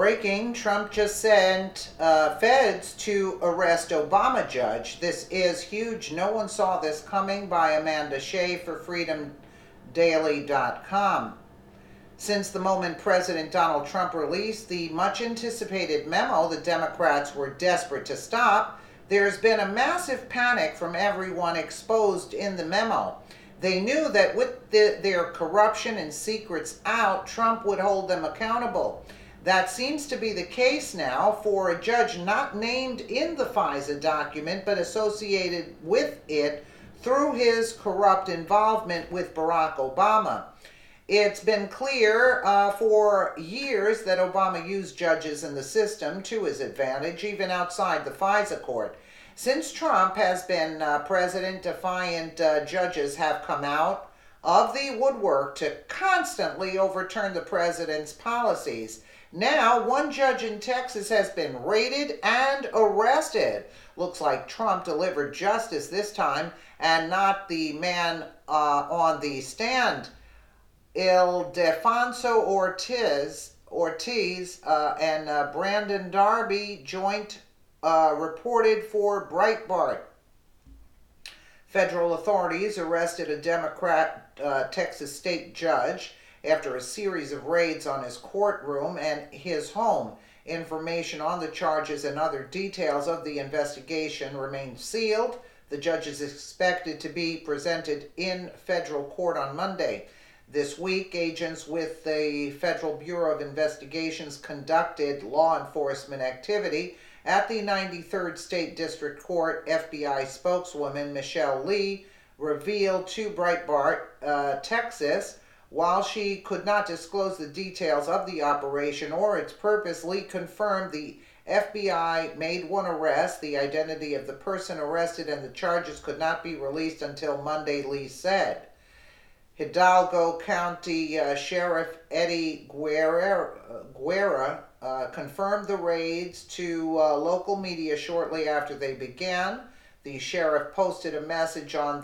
Breaking, Trump just sent feds to arrest Obama judge. This is huge. No one saw this coming, by Amanda Shea for freedomdaily.com. Since the moment President Donald Trump released the much-anticipated memo the Democrats were desperate to stop, there's been a massive panic from everyone exposed in the memo. They knew that with their corruption and secrets out, Trump would hold them accountable. That seems to be the case now for a judge not named in the FISA document but associated with it through his corrupt involvement with Barack Obama. It's been clear for years that Obama used judges in the system to his advantage, even outside the FISA court. Since Trump has been president, defiant judges have come out of the woodwork to constantly overturn the president's policies. Now, one judge in Texas has been raided and arrested. Looks like Trump delivered justice this time and not the man on the stand. Ildefonso Ortiz and Brandon Darby joint reported for Breitbart. Federal authorities arrested a Democrat Texas state judge after a series of raids on his courtroom and his home. Information on the charges and other details of the investigation remain sealed. The judge is expected to be presented in federal court on Monday. This week, agents with the Federal Bureau of Investigations conducted law enforcement activity at the 93rd State District Court. FBI spokeswoman Michelle Lee revealed to Breitbart, Texas, while she could not disclose the details of the operation or its purpose, Lee confirmed the FBI made one arrest. The identity of the person arrested and the charges could not be released until Monday, Lee said. Hidalgo County Sheriff Eddie Guerra confirmed the raids to local media shortly after they began. The sheriff posted a message on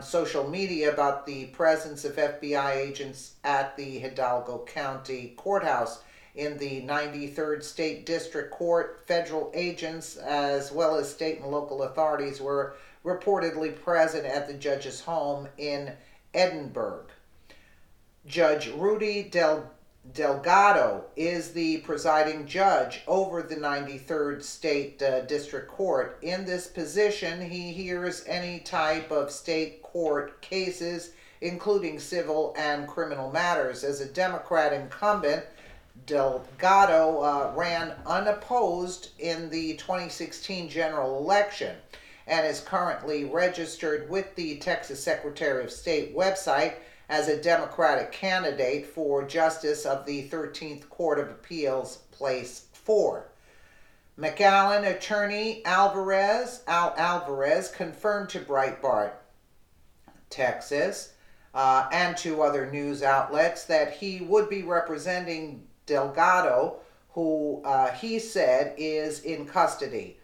social media about the presence of FBI agents at the Hidalgo County Courthouse. In the 93rd State District Court, federal agents as well as state and local authorities were reportedly present at the judge's home in Edinburgh. Judge Rudy Delgado is the presiding judge over the 93rd State District Court. In this position, he hears any type of state court cases, including civil and criminal matters. As a Democrat incumbent, Delgado ran unopposed in the 2016 general election and is currently registered with the Texas Secretary of State website as a Democratic candidate for Justice of the 13th Court of Appeals, Place 4. McAllen attorney Al Alvarez confirmed to Breitbart, Texas, and to other news outlets that he would be representing Delgado, who he said is in custody.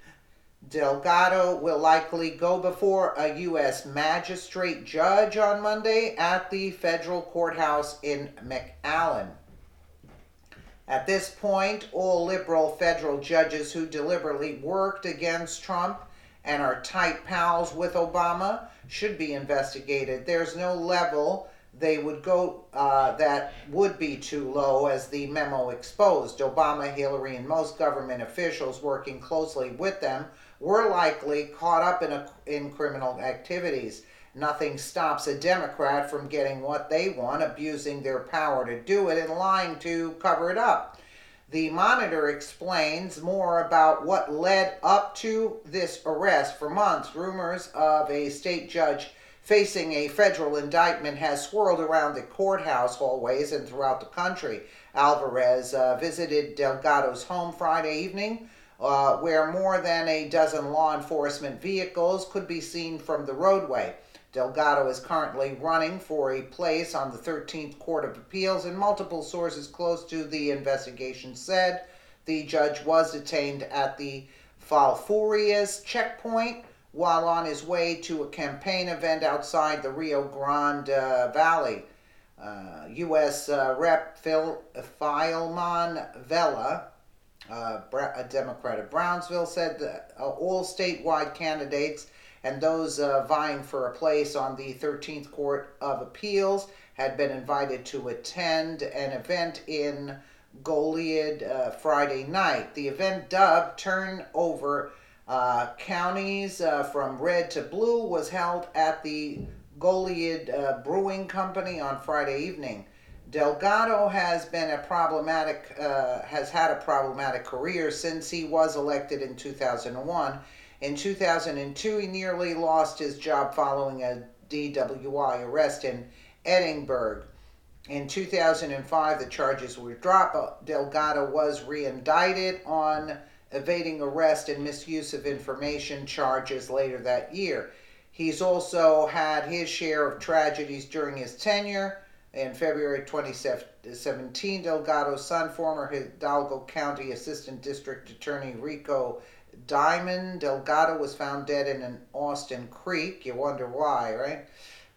Delgado will likely go before a U.S. magistrate judge on Monday at the federal courthouse in McAllen. At this point, all liberal federal judges who deliberately worked against Trump and are tight pals with Obama should be investigated. There's no level they would go that would be too low, as the memo exposed. Obama, Hillary, and most government officials working closely with them were likely caught up in criminal activities. Nothing stops a Democrat from getting what they want, abusing their power to do it, and lying to cover it up. The Monitor explains more about what led up to this arrest. For months, rumors of a state judge facing a federal indictment has swirled around the courthouse hallways and throughout the country. Alvarez visited Delgado's home Friday evening, where more than a dozen law enforcement vehicles could be seen from the roadway. Delgado is currently running for a place on the 13th Court of Appeals, and multiple sources close to the investigation said the judge was detained at the Falfurrias checkpoint while on his way to a campaign event outside the Rio Grande Valley. U.S. Rep. Filemon Vela, a Democrat of Brownsville, said that all statewide candidates and those vying for a place on the 13th Court of Appeals had been invited to attend an event in Goliad Friday night. The event, dubbed Turn Over Counties from Red to Blue, was held at the Goliad Brewing Company on Friday evening. Delgado has been has had a problematic career since he was elected in 2001. In 2002, he nearly lost his job following a DWI arrest in Edinburgh. In 2005, the charges were dropped. Delgado was reindicted on evading arrest and misuse of information charges later that year. He's also had his share of tragedies during his tenure. In February 2017, Delgado's son, former Hidalgo County Assistant District Attorney Rico Diamond Delgado, was found dead in an Austin Creek. You wonder why, right?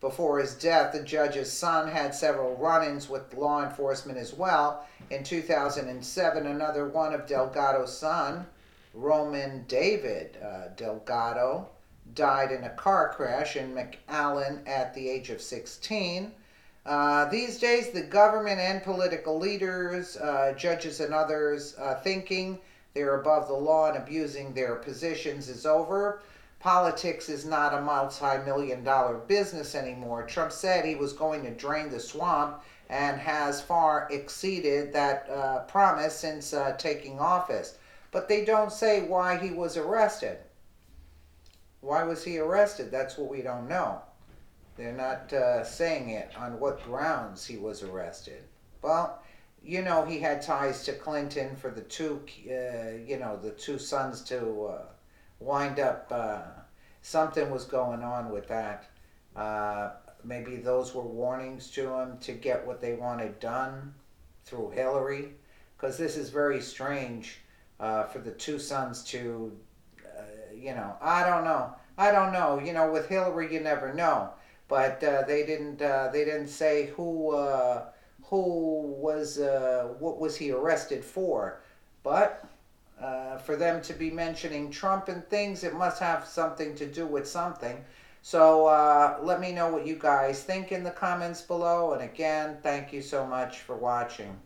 Before his death, the judge's son had several run-ins with law enforcement as well. In 2007, another one of Delgado's son, Roman David Delgado, died in a car crash in McAllen at the age of 16. These days, the government and political leaders, judges and others thinking they're above the law and abusing their positions is over. Politics is not a multi-million-dollar business anymore. Trump said he was going to drain the swamp and has far exceeded that promise since taking office. But they don't say why he was arrested. Why was he arrested? That's what we don't know. They're not saying it on what grounds he was arrested. Well, you know, he had ties to Clinton for the the two sons to wind up. Something was going on with that. Maybe those were warnings to him to get what they wanted done through Hillary. Because this is very strange for the two sons to, I don't know. I don't know. You know, with Hillary, you never know. But they didn't say who was what was he arrested for. But for them to be mentioning Trump and things, it must have something to do with something. So let me know what you guys think in the comments below. And again, thank you so much for watching.